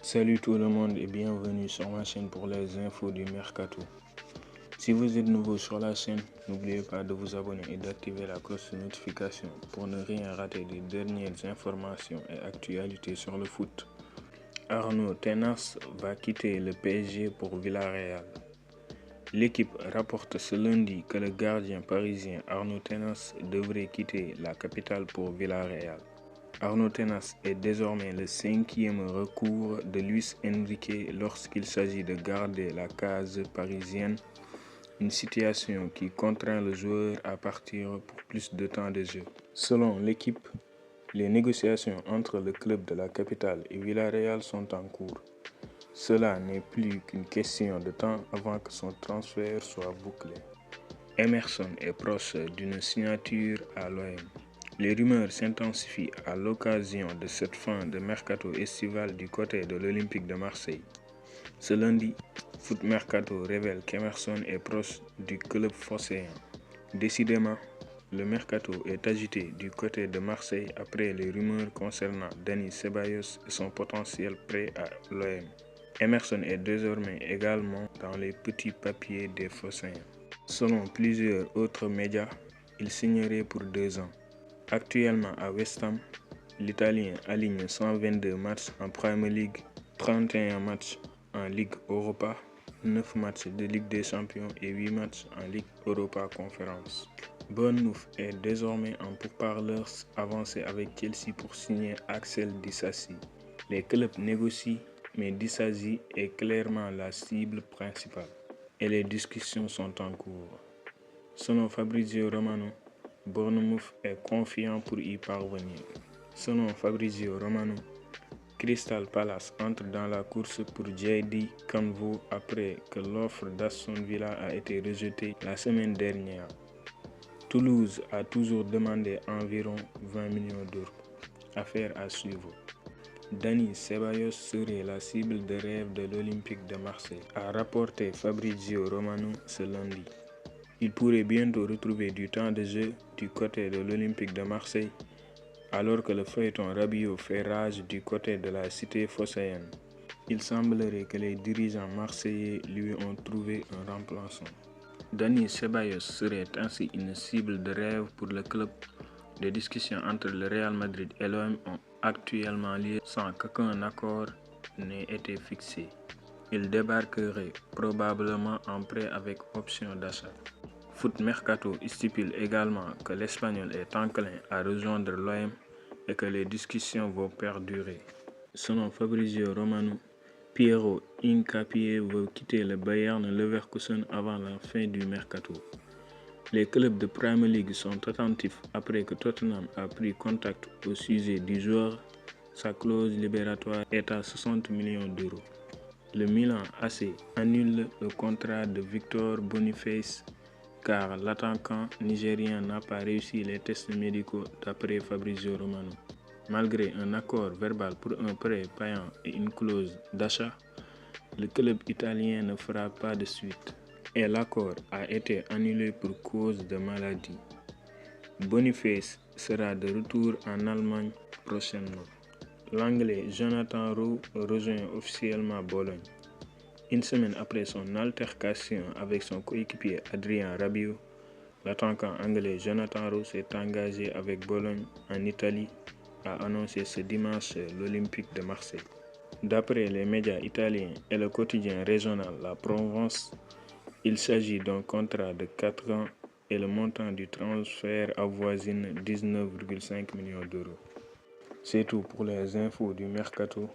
Salut tout le monde et bienvenue sur ma chaîne pour les infos du mercato. Si vous êtes nouveau sur la chaîne, n'oubliez pas de vous abonner et d'activer la cloche de notification pour ne rien rater des dernières informations et actualités sur le foot. Arnaud Tenas va quitter le PSG pour Villarreal. L'équipe rapporte ce lundi que le gardien parisien Arnaud Tenas devrait quitter la capitale pour Villarreal. Arnaud Tenas est désormais le 5e recours de Luis Enrique lorsqu'il s'agit de garder la case parisienne, une situation qui contraint le joueur à partir pour plus de temps de jeu. Selon l'équipe, les négociations entre le club de la capitale et Villarreal sont en cours. Cela n'est plus qu'une question de temps avant que son transfert soit bouclé. Emerson est proche d'une signature à l'OM. Les rumeurs s'intensifient à l'occasion de cette fin de mercato estival du côté de l'Olympique de Marseille. Ce lundi, Foot Mercato révèle qu'Emerson est proche du club phocéen. Décidément, le mercato est agité du côté de Marseille après les rumeurs concernant Dani Ceballos et son potentiel prêt à l'OM. Emerson est désormais également dans les petits papiers des phocéens. Selon plusieurs autres médias, il signerait pour 2 ans. Actuellement à West Ham, l'Italien aligne 122 matchs en Premier League, 31 matchs en Ligue Europa, 9 matchs de Ligue des Champions et 8 matchs en Ligue Europa Conference. Bournemouth est désormais en pourparlers avancés avec Chelsea pour signer Axel Disasi. Les clubs négocient, mais Disasi est clairement la cible principale et les discussions sont en cours. Selon Fabrizio Romano, Bournemouth est confiant pour y parvenir. Selon Fabrizio Romano, Crystal Palace entre dans la course pour JD Canvo après que l'offre d'Aston Villa a été rejetée la semaine dernière. Toulouse a toujours demandé environ 20 millions d'euros. Affaire à suivre. Dani Ceballos serait la cible de rêve de l'Olympique de Marseille, a rapporté Fabrizio Romano ce lundi. Il pourrait bientôt retrouver du temps de jeu du côté de l'Olympique de Marseille, alors que le feuilleton Rabiot fait rage du côté de la cité phocéenne. Il semblerait que les dirigeants marseillais lui ont trouvé un remplaçant. Dani Ceballos serait ainsi une cible de rêve pour le club. Des discussions entre le Real Madrid et l'OM ont actuellement lieu sans qu'aucun accord n'ait été fixé. Il débarquerait probablement en prêt avec option d'achat. Foot Mercato stipule également que l'Espagnol est enclin à rejoindre l'OM et que les discussions vont perdurer. Selon Fabrizio Romano, Piero Hincapié veut quitter le Bayern Leverkusen avant la fin du mercato. Les clubs de Premier League sont attentifs après que Tottenham a pris contact au sujet du joueur. Sa clause libératoire est à 60 millions d'euros. Le Milan AC annule le contrat de Victor Boniface car l'attaquant nigérien n'a pas réussi les tests médicaux d'après Fabrizio Romano. Malgré un accord verbal pour un prêt payant et une clause d'achat, le club italien ne fera pas de suite et l'accord a été annulé pour cause de maladie. Boniface sera de retour en Allemagne prochainement. L'Anglais Jonathan Rowe rejoint officiellement Bologne. Une semaine après son altercation avec son coéquipier Adrien Rabiot, l'attaquant anglais Jonathan Rowe s'est engagé avec Bologne en Italie, a annoncé ce dimanche l'Olympique de Marseille. D'après les médias italiens et le quotidien régional La Provence, il s'agit d'un contrat de 4 ans et le montant du transfert avoisine 19,5 millions d'euros. C'est tout pour les infos du mercato.